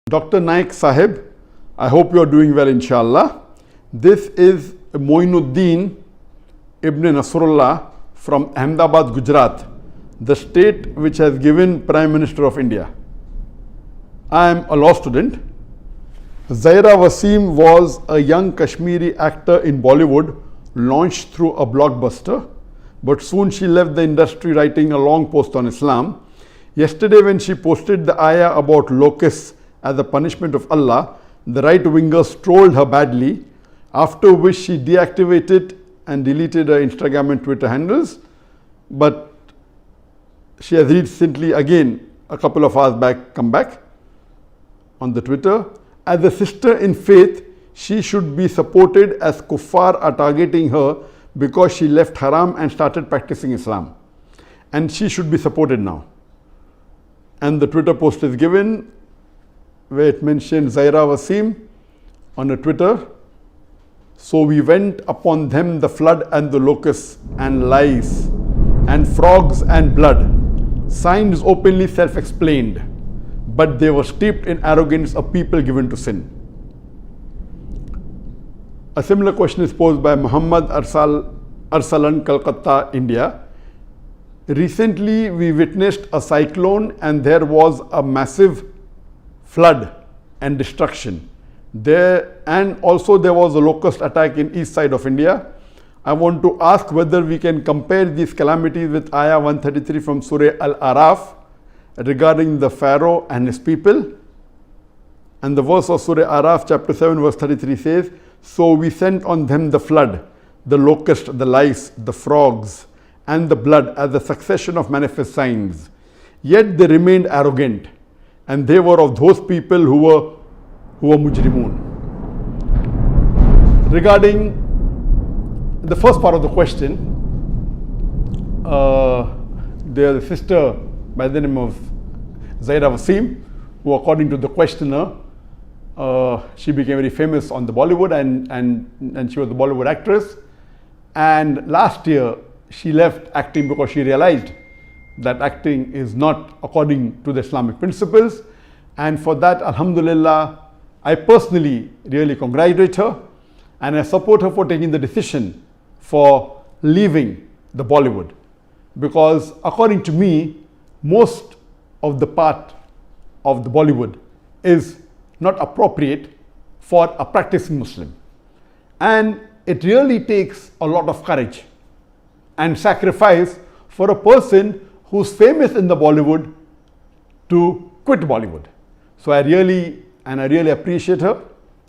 Dr. Naik Sahib, I hope you are doing well, inshallah. This is Moinuddin Ibn Nasrullah from Ahmedabad, Gujarat, the state which has given Prime Minister of India. I am a law student. Zaira Wasim was a young Kashmiri actor in Bollywood, launched through a blockbuster, but soon she left the industry writing a long post on Islam. Yesterday, when she posted the ayah about locusts as a punishment of Allah, the right-wingers trolled her badly, after which she deactivated and deleted her Instagram and Twitter handles. But she has recently again, a couple of hours back, come back on the Twitter. As a sister in faith, she should be supported, as kuffar are targeting her because she left haram and started practicing Islam. And she should be supported now. And the Twitter post is given where it mentioned Zaira Wasim on a Twitter. So we went upon them the flood and the locusts and lice and frogs and blood. Signs openly self-explained, but they were steeped in arrogance, a people given to sin. A similar question is posed by Muhammad Arsalan, Calcutta, India. Recently, we witnessed a cyclone and there was a massive flood and destruction. And also there was a locust attack in east side of India. I want to ask whether we can compare these calamities with Ayah 133 from Surah Al-Araf regarding the Pharaoh and his people. And the verse of Surah Araf chapter 7 verse 33 says, "So we sent on them the flood, the locust, the lice, the frogs, and the blood as a succession of manifest signs. Yet they remained arrogant, and they were of those people who were mujrimun." Regarding the first part of the question, there is a sister by the name of Zaira Wasim, who according to the questioner, she became very famous on the Bollywood and she was a Bollywood actress. And last year she left acting because she realized that acting is not according to the Islamic principles. And for that, alhamdulillah, I personally really congratulate her and I support her for taking the decision for leaving the Bollywood. Because according to me, most of the part of the Bollywood is not appropriate for a practicing Muslim. And it really takes a lot of courage and sacrifice for a person who's famous in the Bollywood to quit Bollywood. So I really appreciate her.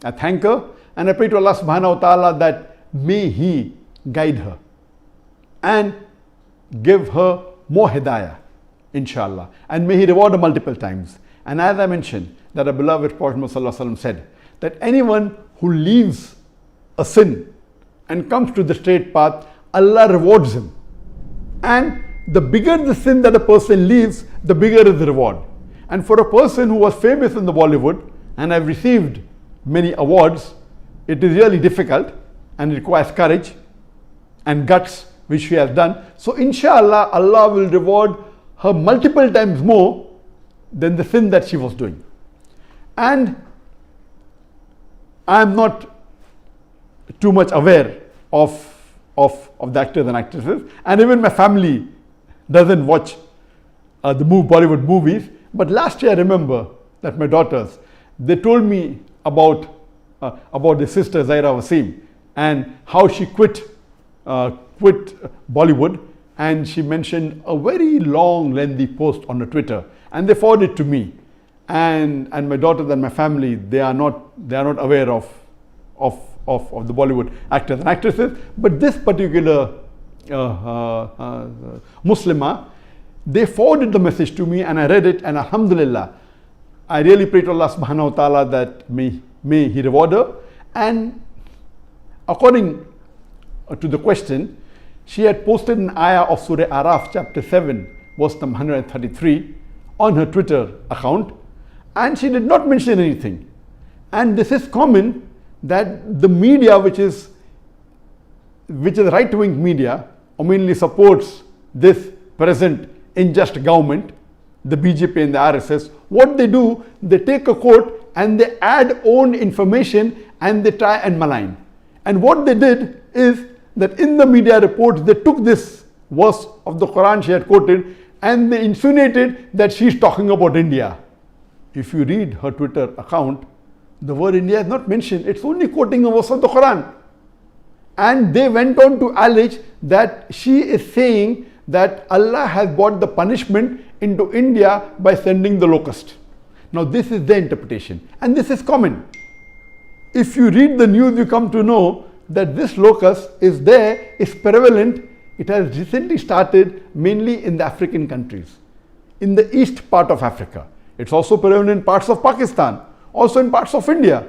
I thank her and I pray to Allah subhanahu wa ta'ala that may He guide her and give her more hidayah, inshallah. And may He reward her multiple times. And as I mentioned, that our beloved Prophet Muhammad said that anyone who leaves a sin and comes to the straight path, Allah rewards him. And the bigger the sin that a person leaves, the bigger is the reward. And for a person who was famous in the Bollywood and have received many awards, it is really difficult and it requires courage and guts, which she has done. So inshallah, Allah will reward her multiple times more than the sin that she was doing. And I am not too much aware of the actors and actresses, and even my family doesn't watch the Bollywood movies. But last year I remember that my daughters, they told me about the sister Zaira Wasim and how she quit Bollywood, and she mentioned a very long lengthy post on her Twitter, and they forwarded it to me. And my daughters and my family, they are not aware of the Bollywood actors and actresses. But this particular Muslimah, they forwarded the message to me and I read it, and alhamdulillah, I really pray to Allah subhanahu wa ta'ala that may He reward her. And according to the question, she had posted an ayah of Surah Araf chapter 7 verse number 133 on her Twitter account, and she did not mention anything. And this is common, that the media which is right-wing media, or mainly supports this present unjust government, the BJP and the RSS, what they do, they take a quote and they add own information and they try and malign. And what they did is that in the media reports, they took this verse of the Quran she had quoted and they insinuated that she's talking about India. If you read her Twitter account, the word India is not mentioned. It's only quoting a verse of the Quran. And they went on to allege that she is saying that Allah has brought the punishment into India by sending the locust. Now this is their interpretation, and this is common. If you read the news, you come to know that this locust is there, is prevalent. It has recently started mainly in the African countries, in the east part of Africa. It's also prevalent in parts of Pakistan, also in parts of India.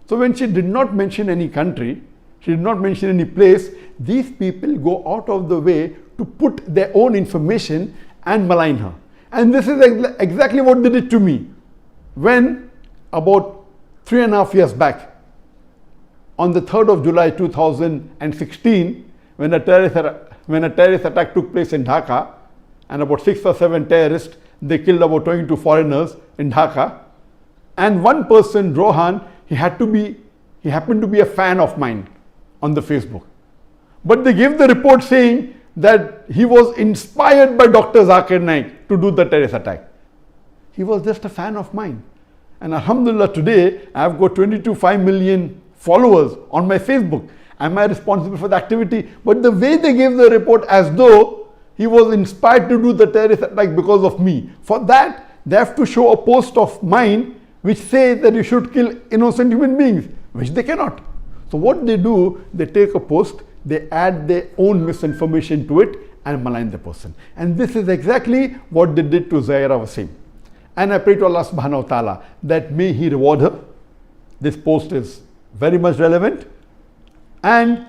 So when she did not mention any country, she did not mention any place, these people go out of the way to put their own information and malign her. And this is exactly what they did to me. When about 3.5 years back, on the 3rd of July 2016, when a terrorist attack took place in Dhaka, and about 6 or 7 terrorists, they killed about 22 foreigners in Dhaka. And one person, Rohan, he happened to be a fan of mine on the Facebook. But they gave the report saying that he was inspired by Dr. Zakir Naik to do the terrorist attack. He was just a fan of mine. And Alhamdulillah, today I've got 22.5 million followers on my Facebook. Am I responsible for the activity? But the way they gave the report, as though he was inspired to do the terrorist attack because of me. For that, they have to show a post of mine which says that you should kill innocent human beings, which they cannot. So what they do, they take a post, they add their own misinformation to it and malign the person. And this is exactly what they did to Zaira Wasims. And I pray to Allah subhanahu wa ta'ala that may He reward her. This post is very much relevant. And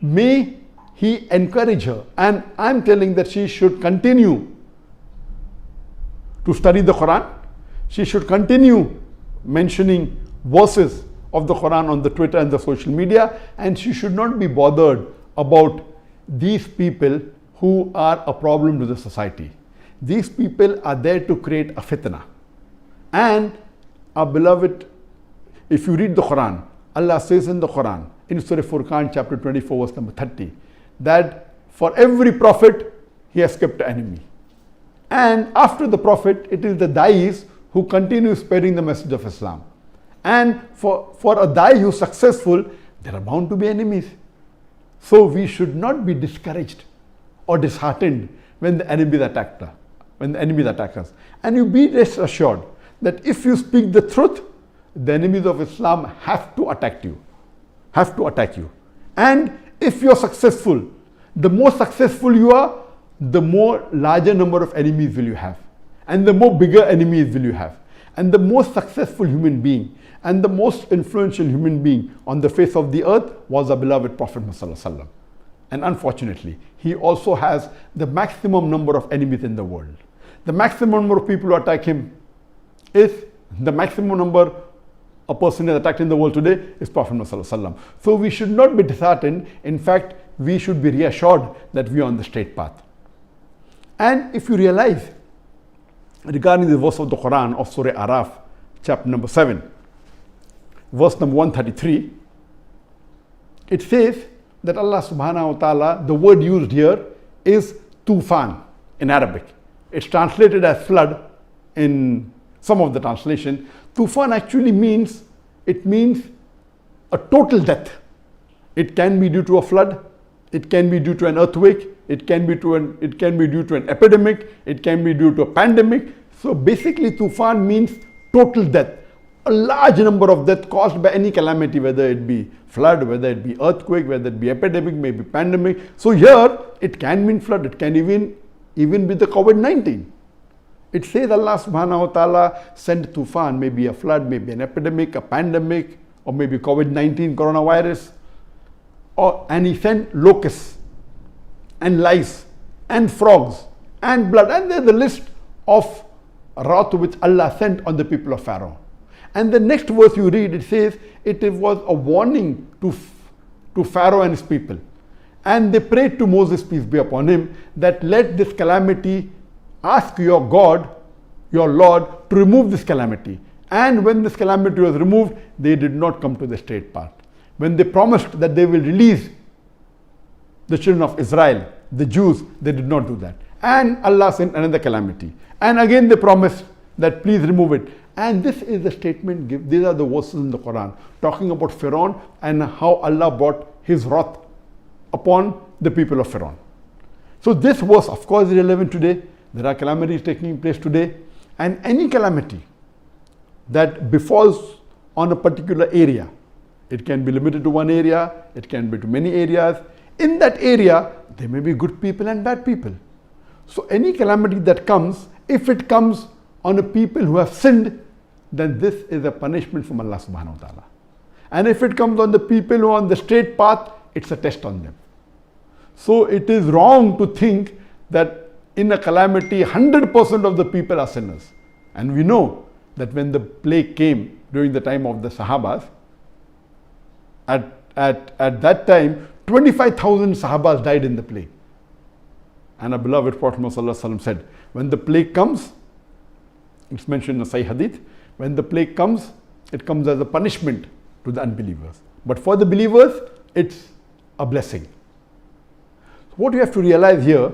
may He encourage her. And I'm telling that she should continue to study the Quran. She should continue mentioning verses of the Quran on the Twitter and the social media. And she should not be bothered about these people who are a problem to the society. These people are there to create a fitna. And our beloved, if you read the Quran, Allah says in the Quran, in Surah Furqan chapter 24 verse number 30, that for every prophet he has kept an enemy. And after the prophet, it is the da'is who continue spreading the message of Islam. And for a da'i who is successful, there are bound to be enemies. So we should not be discouraged or disheartened when the enemies attack us. And you be rest assured that if you speak the truth, the enemies of Islam have to attack you. And if you are successful, the more successful you are, the more larger number of enemies will you have. And the more bigger enemies will you have. And the most successful human being and the most influential human being on the face of the earth was our beloved Prophet Muhammad. And unfortunately, he also has the maximum number of enemies in the world. The maximum number of people who attack him is the maximum number a person is attacked in the world today is Prophet Muhammad. So we should not be disheartened. In fact, we should be reassured that we are on the straight path. And if you realize, regarding the verse of the Quran of Surah Araf, chapter number 7, verse number 133, it says that Allah subhanahu wa ta'ala, the word used here is tufan in Arabic. It's translated as flood in some of the translation. Tufan actually means a total death. It can be due to a flood, it can be due to an earthquake, it can be due to an epidemic, it can be due to a pandemic. So basically tufan means total death. A large number of death caused by any calamity, whether it be flood, whether it be earthquake, whether it be epidemic, maybe pandemic. So here it can mean flood, it can even be the COVID-19. It says Allah subhanahu wa ta'ala sent tufan, maybe a flood, maybe an epidemic, a pandemic, or maybe COVID-19 coronavirus. And he sent locusts and lice and frogs and blood. And there's the list of wrath which Allah sent on the people of Pharaoh. And the next verse you read, it says it was a warning to Pharaoh and his people. And they prayed to Moses, peace be upon him, that let this calamity, ask your God, your Lord, to remove this calamity. And when this calamity was removed, they did not come to the straight path. When they promised that they will release the children of Israel, the Jews, they did not do that. And Allah sent another calamity. And again they promised that please remove it. And this is the statement, these are the verses in the Quran, talking about Pharaoh and how Allah brought his wrath upon the people of Pharaoh. So this was, of course, relevant today. There are calamities taking place today. And any calamity that befalls on a particular area, it can be limited to one area, it can be to many areas. In that area, there may be good people and bad people. So any calamity that comes, if it comes on a people who have sinned, then this is a punishment from Allah subhanahu wa ta'ala. And if it comes on the people who are on the straight path, it's a test on them. So it is wrong to think that in a calamity, 100% of the people are sinners. And we know that when the plague came during the time of the Sahabas, at that time, 25,000 Sahabas died in the plague. And our beloved Prophet Muhammad said, when the plague comes, it's mentioned in the Sahih Hadith, when the plague comes, it comes as a punishment to the unbelievers. But for the believers, it's a blessing. So what you have to realize here,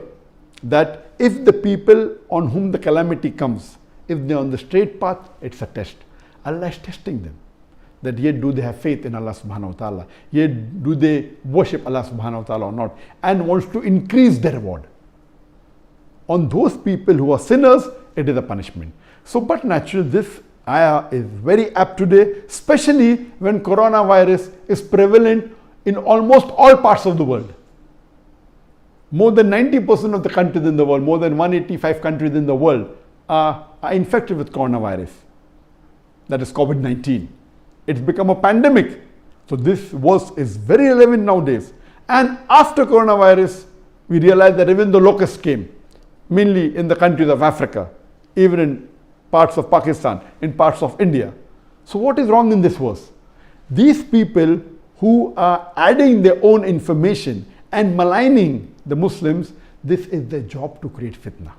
that if the people on whom the calamity comes, if they're on the straight path, it's a test. Allah is testing them. That yet do they have faith in Allah subhanahu wa ta'ala? Yet do they worship Allah subhanahu wa ta'ala or not? And wants to increase their reward. On those people who are sinners, it is a punishment. So, but naturally, this ayah is very apt today, especially when coronavirus is prevalent in almost all parts of the world. More than 90% of the countries in the world, more than 185 countries in the world are infected with coronavirus. That is COVID-19. It's become a pandemic. So this verse is very relevant nowadays. And after coronavirus, we realize that even the locusts came, mainly in the countries of Africa, even in parts of Pakistan, in parts of India. So what is wrong in this verse? These people who are adding their own information and maligning the Muslims, this is their job to create fitna.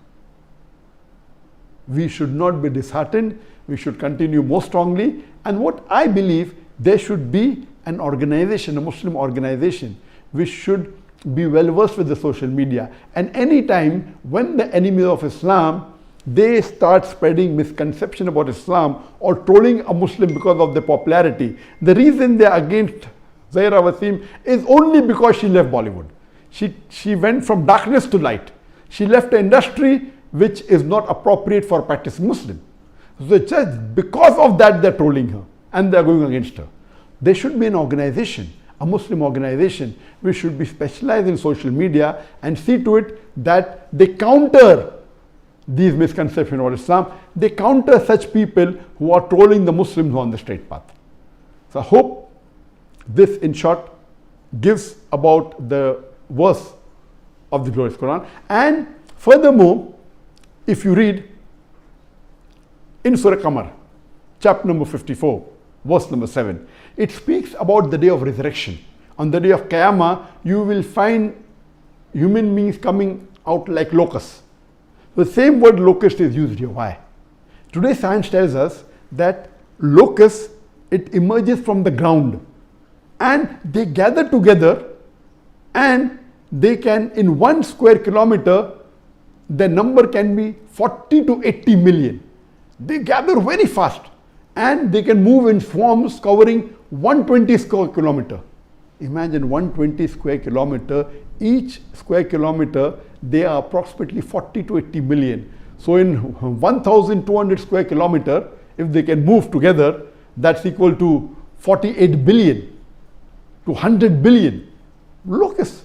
We should not be disheartened. We should continue more strongly. And what I believe, there should be an organization, a Muslim organization, which should be well versed with the social media. And any time when the enemies of Islam, they start spreading misconception about Islam or trolling a Muslim because of their popularity, the reason they are against Zaira Wasims is only because she left Bollywood. She went from darkness to light. She left an industry which is not appropriate for a practicing Muslim. So just because of that, they're trolling her and they're going against her. There should be an organization, a Muslim organization, which should be specialized in social media and see to it that they counter these misconceptions about Islam. They counter such people who are trolling the Muslims on the straight path. So I hope this, in short, gives about the verse of the glorious Quran. And furthermore, if you read in Surah Qamar, chapter number 54, verse number 7, it speaks about the day of resurrection. On the day of Qiyamah, you will find human beings coming out like locusts. The same word locust is used here. Why? Today science tells us that locust, it emerges from the ground and they gather together and they can, in 1 square kilometer, the number can be 40 to 80 million. They gather very fast and they can move in swarms covering 120 square kilometer. Imagine 120 square kilometer. Each square kilometer, they are approximately 40 to 80 million. So in 1,200 square kilometer, if they can move together, that's equal to 48 billion to 100 billion locusts.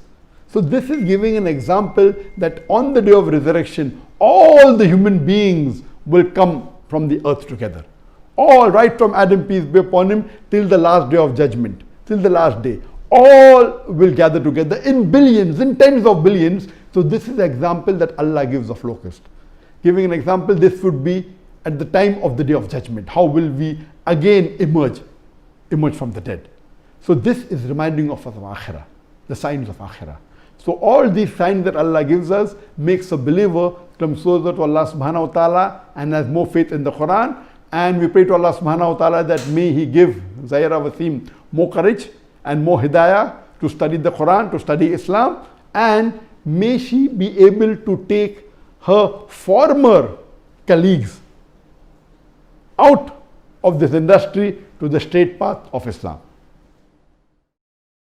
So this is giving an example that on the day of resurrection, all the human beings will come from the earth together. All, right from Adam, peace be upon him, till the last day of judgment, till the last day. All will gather together in billions, in tens of billions. So this is the example that Allah gives of locust. Giving an example, this would be at the time of the day of judgment. How will we again emerge from the dead? So this is reminding of us of Akhirah, the signs of Akhirah. So all these signs that Allah gives us makes a believer come closer to Allah subhanahu wa ta'ala and has more faith in the Quran And we pray to Allah subhanahu wa ta'ala that may He give Zaira Wasim more courage and more hidayah to study the Quran, to study Islam, and may she be able to take her former colleagues out of this industry to the straight path of Islam.